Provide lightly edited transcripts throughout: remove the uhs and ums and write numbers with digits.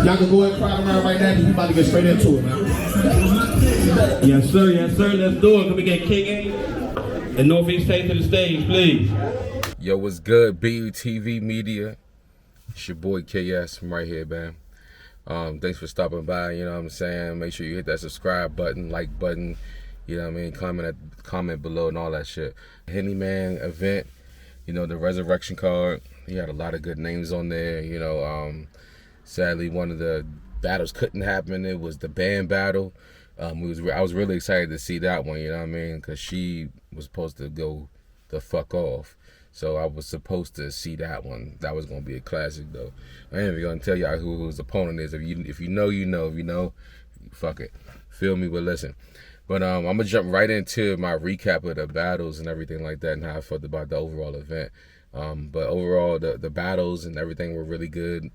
Y'all can go ahead and crowd around right now because we about to get straight into it, man. Yes, sir. Yes, sir. Let's do it. Can we get King A and Northeast Tay to the stage, please? Yo, what's good? BUTV Media. It's your boy KS from right here, man. Thanks for stopping by, you know what I'm saying? Make sure you hit that subscribe button, like button, you know what I mean? Comment below and all that shit. Henny Man event, you know, the resurrection card. He had a lot of good names on there, you know. Sadly, one of the battles couldn't happen. It was the band battle. I was really excited to see that one, you know what I mean? Because she was supposed to go the fuck off. So I was supposed to see that one. That was gonna be a classic though. I ain't even gonna tell y'all who his opponent is. If you know, you know. If you know, fuck it. Feel me, but listen. But I'm gonna jump right into my recap of the battles and everything like that and how I felt about the overall event. But overall, the battles and everything were really good. It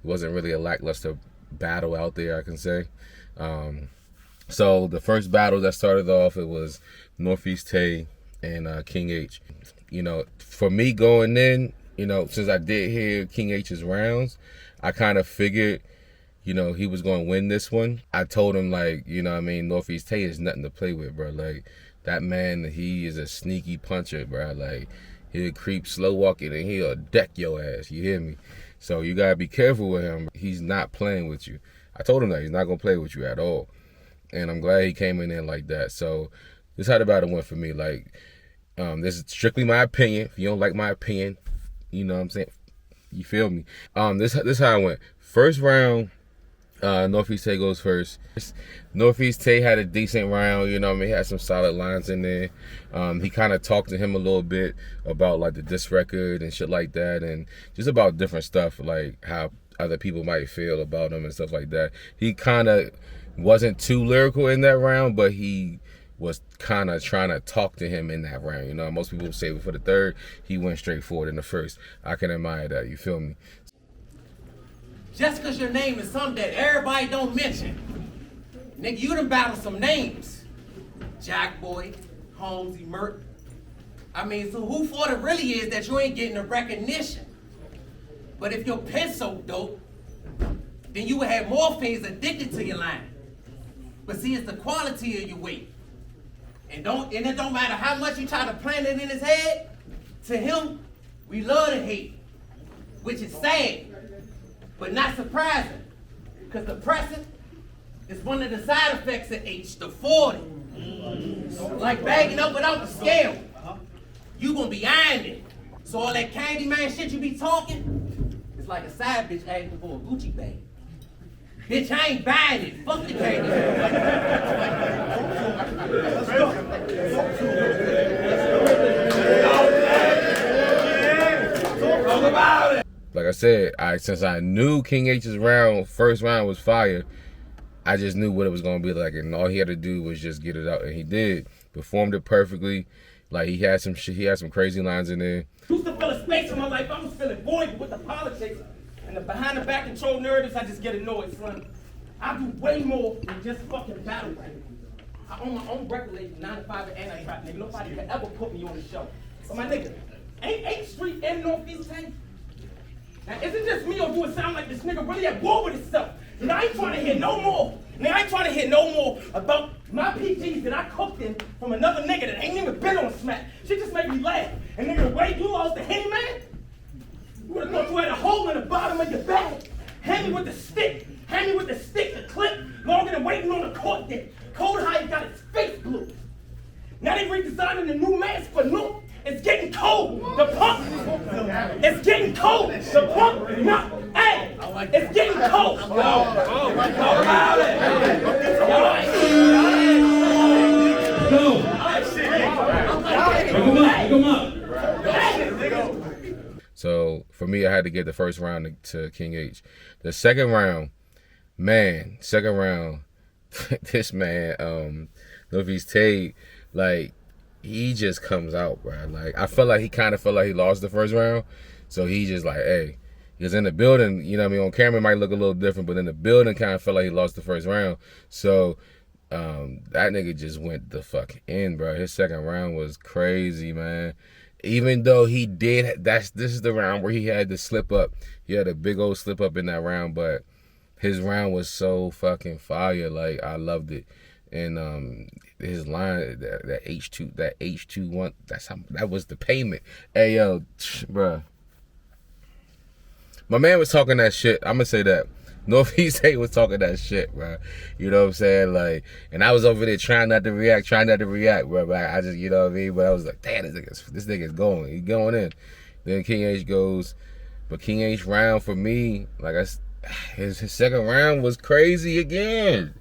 wasn't really a lackluster battle out there, I can say. So the first battle that started off, it was Northeast Tay and King H. You know, for me going in, you know, since I did hear King H's rounds, I kind of figured, you know, he was going to win this one. I told him, like, you know what I mean, Northeast Tay is nothing to play with, bro. Like, that man, he is a sneaky puncher, bro. Like, he'll creep slow walking and he'll deck your ass, you hear me? So you got to be careful with him. He's not playing with you. I told him that. He's not going to play with you at all. And I'm glad he came in there like that. So this is how the battle went for me. Like, this is strictly my opinion. If you don't like my opinion, you know what I'm saying? You feel me? This how it went. First round, Northeast Tay goes first. Northeast Tay had a decent round, you know what I mean? He had some solid lines in there. He kind of talked to him a little bit about like the diss record and shit like that, and just about different stuff, like how other people might feel about him and stuff like that. He kind of wasn't too lyrical in that round, but he was kind of trying to talk to him in that round. You know, most people say for the third, he went straight forward in the first. I can admire that, you feel me? Just because your name is something that everybody don't mention. Nigga, you done battled some names. Jack Boy, Holmesy, Mert. I mean, so who for it really is that you ain't getting the recognition? But if your pen's so dope, then you would have more fiends addicted to your line. But see, it's the quality of your weight. And it don't matter how much you try to plant it in his head, to him, we love to hate, which is sad, but not surprising, because depression is one of the side effects of H, the 40. Like bagging up without the scale, you gonna be ironing. So all that Candyman shit you be talking, it's like a side bitch asking for a Gucci bag. Bitch, I ain't buying it. Fuck the candy. Like I said, since I knew King H's first round was fire, I just knew what it was gonna be like, and all he had to do was just get it out, and he did. Performed it perfectly. Like he had some shit, he had some crazy lines in there. Used to fill a space in my life. I was feeling void with the politics. And the behind the back control narratives, I just get annoyed, son. I do way more than just fucking battle rap. I own my own record label, 9 to 5 and anti-trap, nigga. Nobody could ever put me on the show. But my nigga, ain't 8th Street and Northeast Tay? Now, is it just me or do it sound like this nigga really at war with himself? And I ain't trying to hear no more. Now, I ain't trying to hear no more about my PGs that I cooked in from another nigga that ain't even been on Smack. Shit just made me laugh. And nigga, the way you lost the Henny Man, you would have thought you had a hole in the bottom of your bag. Hand me with the stick. Hand me with the stick, the clip, longer than waiting on the court date. Cold how he got his face blue. Now they redesigning the new mask for Nook. It's getting cold. The pump. It's getting cold. The pump. Not. Hey. It's getting cold. Come on. So for me, I had to give the first round to King H. The second round, this man, Northeast Tay, like, he just comes out, bro. Like, I felt like he kind of felt like he lost the first round. So he just like, hey, he was in the building, you know what I mean? On camera it might look a little different, but in the building kind of felt like he lost the first round. So that nigga just went the fuck in, bro. His second round was crazy, man. Even though he did, this is the round where he had to slip up. He had a big old slip up in that round, but his round was so fucking fire. Like, I loved it. And his line, that H2 that was the payment. Hey yo, bro. My man was talking that shit. I'm gonna say that. Northeast State was talking that shit, bro. You know what I'm saying? Like, and I was over there trying not to react, bro. But I just, you know what I mean? But I was like, damn, this nigga's going. He going in. Then King H goes. But King H round for me, like his second round was crazy again.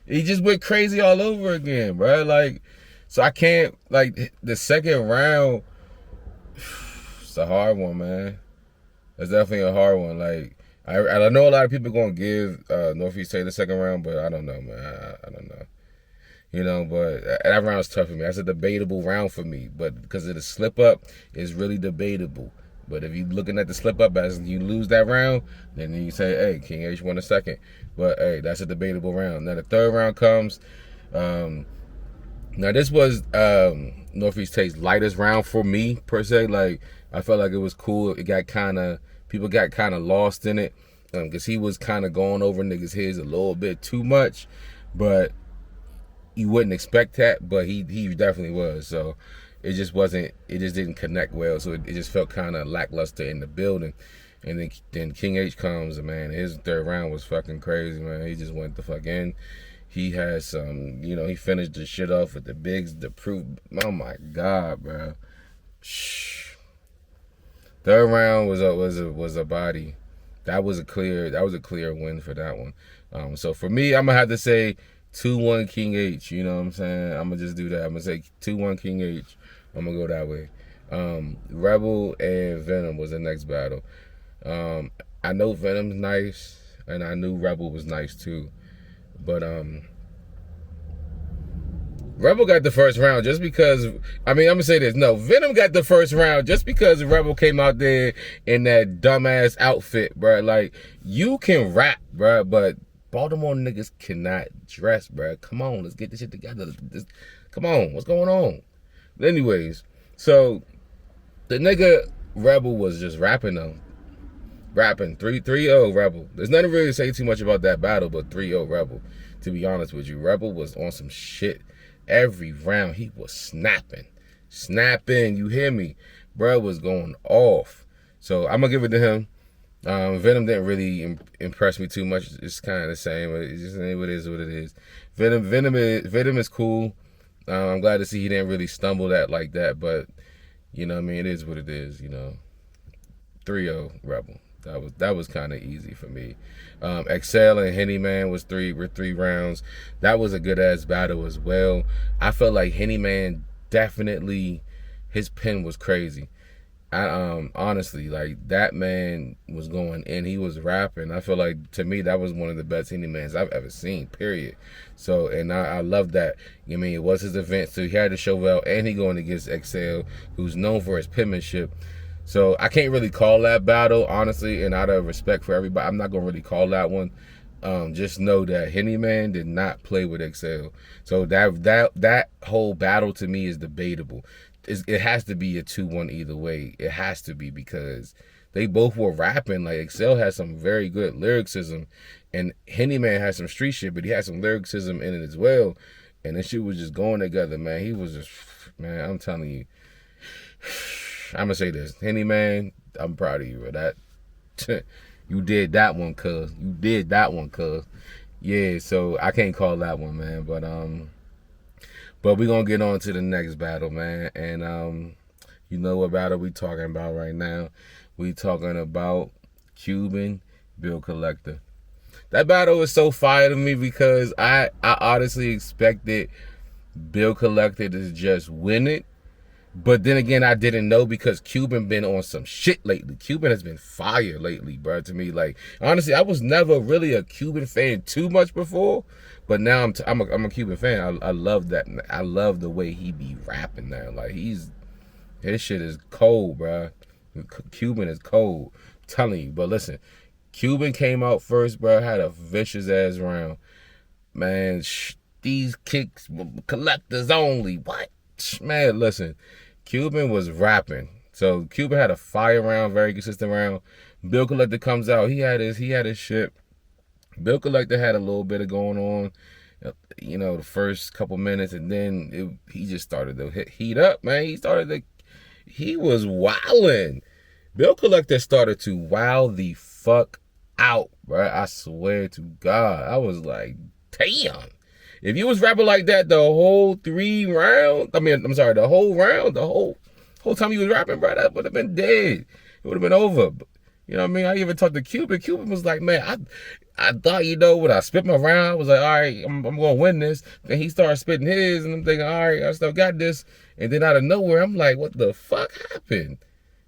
He just went crazy all over again, bro. Like, so I can't, like, the second round, it's a hard one, man. It's definitely a hard one. Like, I know a lot of people going to give Northeast State the second round, but I don't know, man. I don't know. You know, but that round was tough for me. That's a debatable round for me. But because of the slip-up, it's really debatable. But if you're looking at the slip-up as you lose that round, then you say, hey, King H won the second. But, hey, that's a debatable round. Now, the third round comes. Now, this was Northeast State's lightest round for me, per se. Like, I felt like it was cool. It got kind of, people got kind of lost in it. Because he was kind of going over niggas' heads a little bit too much. But you wouldn't expect that. But he definitely was. So it just wasn't, it just didn't connect well. So it just felt kind of lackluster in the building. And then King H comes, and man, his third round was fucking crazy, man. He just went the fuck in. He had some, you know, he finished the shit off with the bigs, the proof. Oh my God, bro. Shh. Third round was a body. That was a clear win for that one. So for me, I'm gonna have to say 2-1 King H. You know what I'm saying? I'm gonna just do that. I'm gonna say 2-1 King H. I'm gonna go that way. Rebel and Venom was the next battle. I know Venom's nice, and I knew Rebel was nice too, but Rebel got the first round just because, I mean, I'm gonna say this, no, Venom got the first round just because Rebel came out there in that dumbass outfit, bro. Like, you can rap, bro, but Baltimore niggas cannot dress, bro. Come on, let's get this shit together. Come on, what's going on? But anyways, so the nigga Rebel was just rapping though. Rapping 3-0 Rebel. There's nothing really to say too much about that battle, but 3-0 Rebel. To be honest with you, Rebel was on some shit. Every round he was snapping. You hear me? Bro was going off. So I'm gonna give it to him. Venom didn't really impress me too much. It's kind of the same. It just what it is. Venom is cool. I'm glad to see he didn't really stumble that like that, but you know what I mean, it is what it is, you know. 3-0 Rebel. That was kind of easy for me. Excel and Henny Man were three rounds. That was a good ass battle as well. I felt like Henny Man definitely, his pen was crazy. I honestly, like, that man was going in. He was rapping. I feel like, to me, that was one of the best Henny Mans I've ever seen, period. So, and I love that. I mean, it was his event, so he had to show well, and he going against Excel, who's known for his penmanship. So I can't really call that battle, honestly, and out of respect for everybody, I'm not gonna really call that one. Just know that Henny Man did not play with Excel. So that whole battle to me is debatable. It has to be a 2-1 either way. It has to be, because they both were rapping. Like, Excel has some very good lyricism, and Henny Man has some street shit, but he had some lyricism in it as well. And this shit was just going together, man. He was just, man, I'm telling you. I'm gonna say this, Henny Man, I'm proud of you for that. You did that one, cuz. Yeah, so I can't call that one, man. But we gonna get on to the next battle, man. And you know what battle we talking about right now? We talking about Cuban Bill Collector. That battle is so fire to me because I honestly expected Bill Collector to just win it. But then again, I didn't know because Cuban been on some shit lately. Cuban has been fire lately, bro, to me. Like, honestly, I was never really a Cuban fan too much before, but now I'm a Cuban fan. I love that. I love the way he be rapping now. Like, his shit is cold, bro. Cuban is cold. I'm telling you. But listen, Cuban came out first, bro, had a vicious ass round. Man, these kicks collectors only. What? Man, listen. Cuban was rapping. So Cuban had a fire round, very consistent round. Bill Collector comes out. He had his shit. Bill Collector had a little bit of going on, you know, the first couple minutes, and then he just started to heat up, man. He was wilding. Bill Collector started to wow the fuck out, bro. I swear to God. I was like, damn. If you was rapping like that the whole 3 rounds, the whole round, the whole time you was rapping, bro, that would have been dead. It would have been over. You know what I mean? I even talked to Cuban. Cuban was like, man, I thought, you know, when I spit my round, I was like, all right, I'm going to win this. Then he started spitting his, and I'm thinking, all right, I still got this. And then out of nowhere, I'm like, what the fuck happened?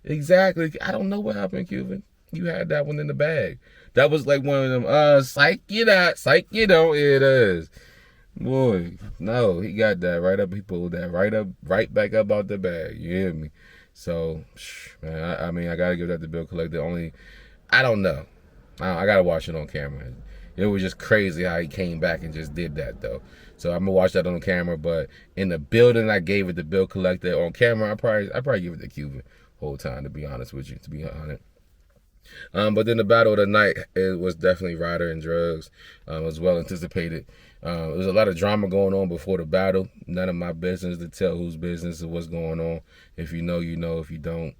Exactly. I don't know what happened, Cuban. You had that one in the bag. That was like one of them, psych you not, psych you don't, it is. Boy, no, he got that right up. He pulled that right back up out the bag. You hear me? So, man, I mean, I gotta give that to Bill Collector. I don't know. I gotta watch it on camera. It was just crazy how he came back and just did that, though. So I'm gonna watch that on camera. But in the building, I gave it to Bill Collector. On camera, I probably give it to Cuban whole time. To be honest with you, to be honest. But then the battle of the night, it was definitely Ryder and Drugs. It was well anticipated. There was a lot of drama going on before the battle. None of my business to tell whose business is what's going on. If you know, you know. If you don't,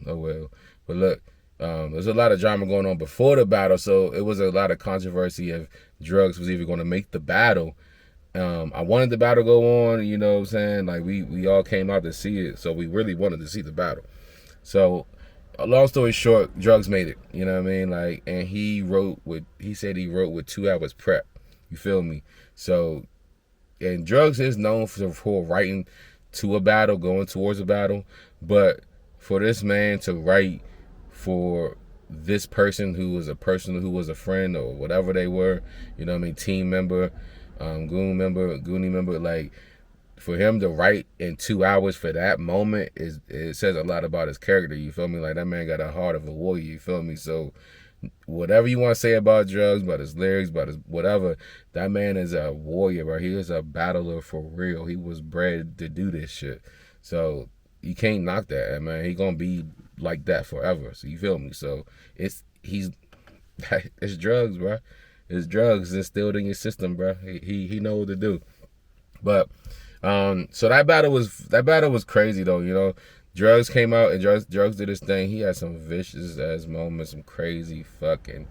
oh well. But look, there's a lot of drama going on before the battle, so it was a lot of controversy if Drugs was even going to make the battle. I wanted the battle to go on, you know what I'm saying? Like, we all came out to see it, so we really wanted to see the battle. So, long story short, Drugs made it, you know what I mean? Like, and he said he wrote with 2 hours prep. You feel me? So, and Drugs is known for writing to a battle, going towards a battle, but for this man to write for this person who was a friend or whatever they were, you know what I mean, team member, Goonie member, like, for him to write in 2 hours for that moment, it says a lot about his character, you feel me? Like, that man got a heart of a warrior, you feel me? So, whatever you want to say about Drugs, about his lyrics, about his whatever, that man is a warrior, bro. He is a battler for real. He was bred to do this shit. So, you can't knock that, man. He gonna be like that forever. So, you feel me? So, it's Drugs, bro. It's Drugs instilled in your system, bro. He know what to do. But so that battle was crazy though, you know. Drugs came out and Drugs did his thing. He had some vicious ass moments, some crazy fucking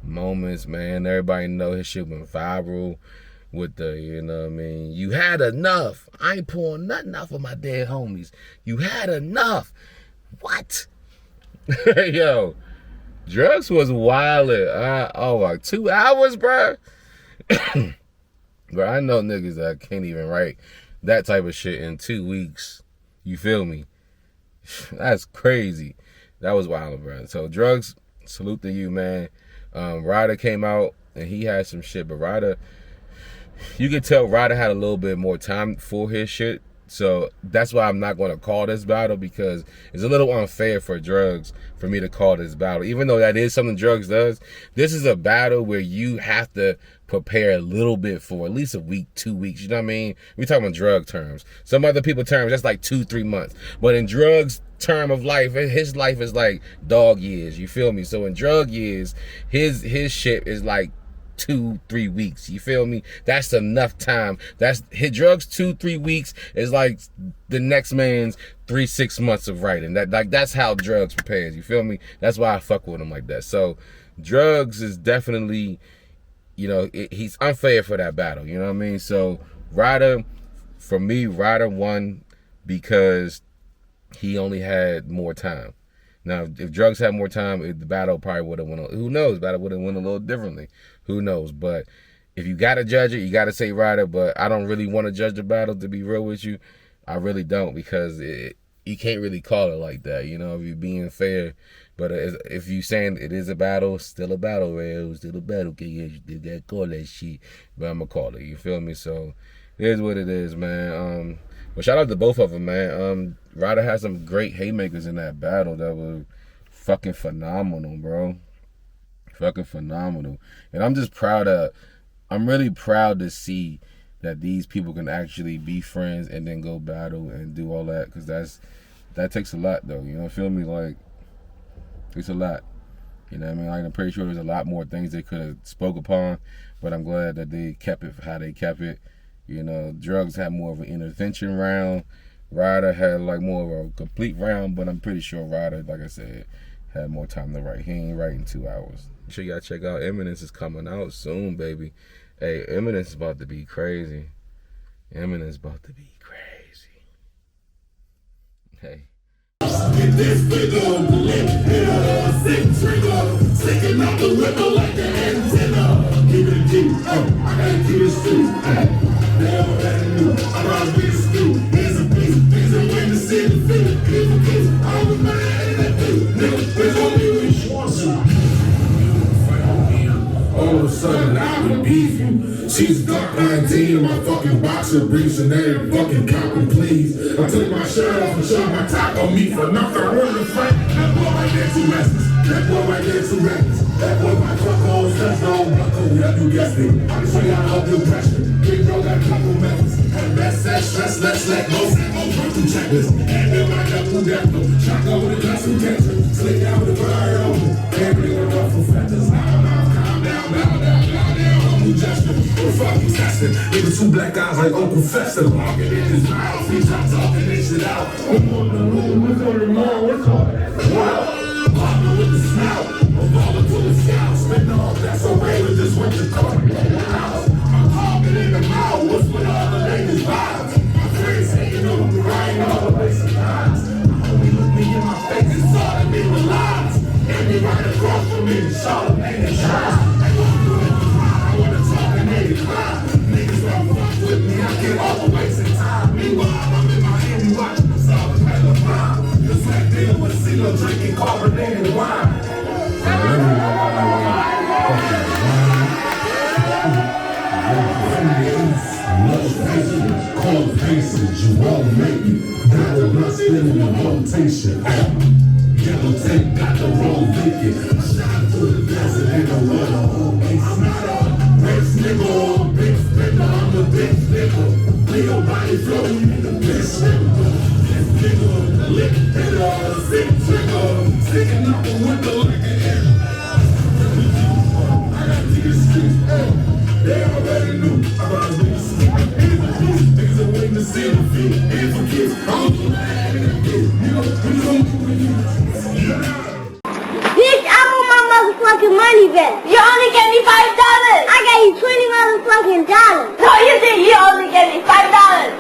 moments, man. Everybody know his shit went viral with the, you know what I mean, you had enough. I ain't pouring nothing out for my dead homies. You had enough. What? Yo, Drugs was wildin'. Oh, like 2 hours, bro. Bro, I know niggas that can't even write that type of shit in 2 weeks. You feel me? That's crazy. That was wild, bro. So Drugs, salute to you, man. Ryder came out and he had some shit, but Ryder, you could tell Ryder had a little bit more time for his shit. So that's why I'm not going to call this battle, because it's a little unfair for Drugs for me to call this battle. Even though that is something Drugs does, this is a battle where you have to prepare a little bit for at least a week, 2 weeks. You know what I mean? We're talking about Drug terms. Some other people terms, that's like 2-3 months. But in Drugs' term of life, his life is like dog years. You feel me? So in Drug years, his shit is like 2-3 weeks. You feel me? That's enough time. That's his Drugs 2-3 weeks is like the next man's 3-6 months of writing. That's how Drugs prepares. You feel me? That's why I fuck with him like that. So Drugs is definitely, you know, he's unfair for that battle. You know what I mean? So Ryder, for me, Ryder won because he only had more time. Now, if Drugs had more time, the battle probably would have went. Who knows? Battle would have went a little differently. Who knows? But if you got to judge it, you got to say Ryder. But I don't really want to judge the battle, to be real with you. I really don't, because you can't really call it like that, you know, if you're being fair. But if you saying it is a battle, still a battle, man. Still a battle. You gotta call that shit. But I'm gonna call it. You feel me? So it is what it is, man. But shout out to both of them, man. Ryder had some great haymakers in that battle that were fucking phenomenal, bro. Fucking phenomenal. And I'm really proud to see that these people can actually be friends and then go battle and do all that, because that takes a lot, though. You know, feel me? Like, it's a lot. You know what I mean? Like, I'm pretty sure there's a lot more things they could have spoke upon, but I'm glad that they kept it how they kept it. You know, Drugs had more of an intervention round. Ryder had like more of a complete round, but I'm pretty sure Ryder, like I said, had more time to write. He ain't writing 2 hours. Sure, you gotta check out Eminence is coming out soon, baby. Hey, Eminence is about to be crazy. Eminence about to be crazy. Hey. Get this figure, lick hitter, sick trigger, sticking out the river like an antenna. Keep it deep, I gotta keep it straight. They already knew, I gotta be a stew. Here's a piece, things are waiting to see the figure. Keep a piece, I was mad at that dude. Nigga, there's only when she wants to. All of a sudden, I've been beefing. She's Glock 19 in my fucking boxer briefs, and they fucking copy, please. I took my shirt off and showed my top on me for nothing. Really frank. That boy right there too restless. That boy right there too reckless. That boy my truck always touch the old buckle. Yep, you guessed it. I can show you how to up your pressure. Big bro got a couple methods. Had best sex, stress, let's let go. Broken checklist. And then my double death. Shotgun with a custom catcher. Slick down with a fire over. Everything with ruffle feathers. Calm down. Uncle Justin, what the fuck you testing? Nigga, 2 black guys like Uncle Fester. Walking in his mouth, he top talking this shit out. I'm on the moon, we're going tomorrow, what's called that? Wow, partner with the snout, a baller to the scout. Spin off, that's a raven, just went to court. I'm talking in the mouth, what's with all the ladies' vibes? My friends hating on me, I ain't all the waste of times. Homie look me in my face and saw that me with lies. And me right across from me, Charlamagne and try. Niggas don't fuck with me, I get all the waste in time. Meanwhile, I'm in Miami watching the South Carolina prime. The black deal with CeeLo drinking carbonated wine. Cold faces, you won't make me. Got the blood spinning in rotation. Yellow tape got the road vacant. Shot through the desert in the water. I'm not a rich nigga or a big spender. I'm a big nigga. Leo body flowing in the bitch nigga. This nigga, lick hitter, sick trigger, sticking out the window like an arrow. I got to the street. They already knew I gotta be the street. Niggas are waiting to see the feet. And for kids, I'm mad at the kids. You know, who's on the Bitch, I want my motherfucking money back. You only gave me $5. I gave you $20 motherfucking dollars.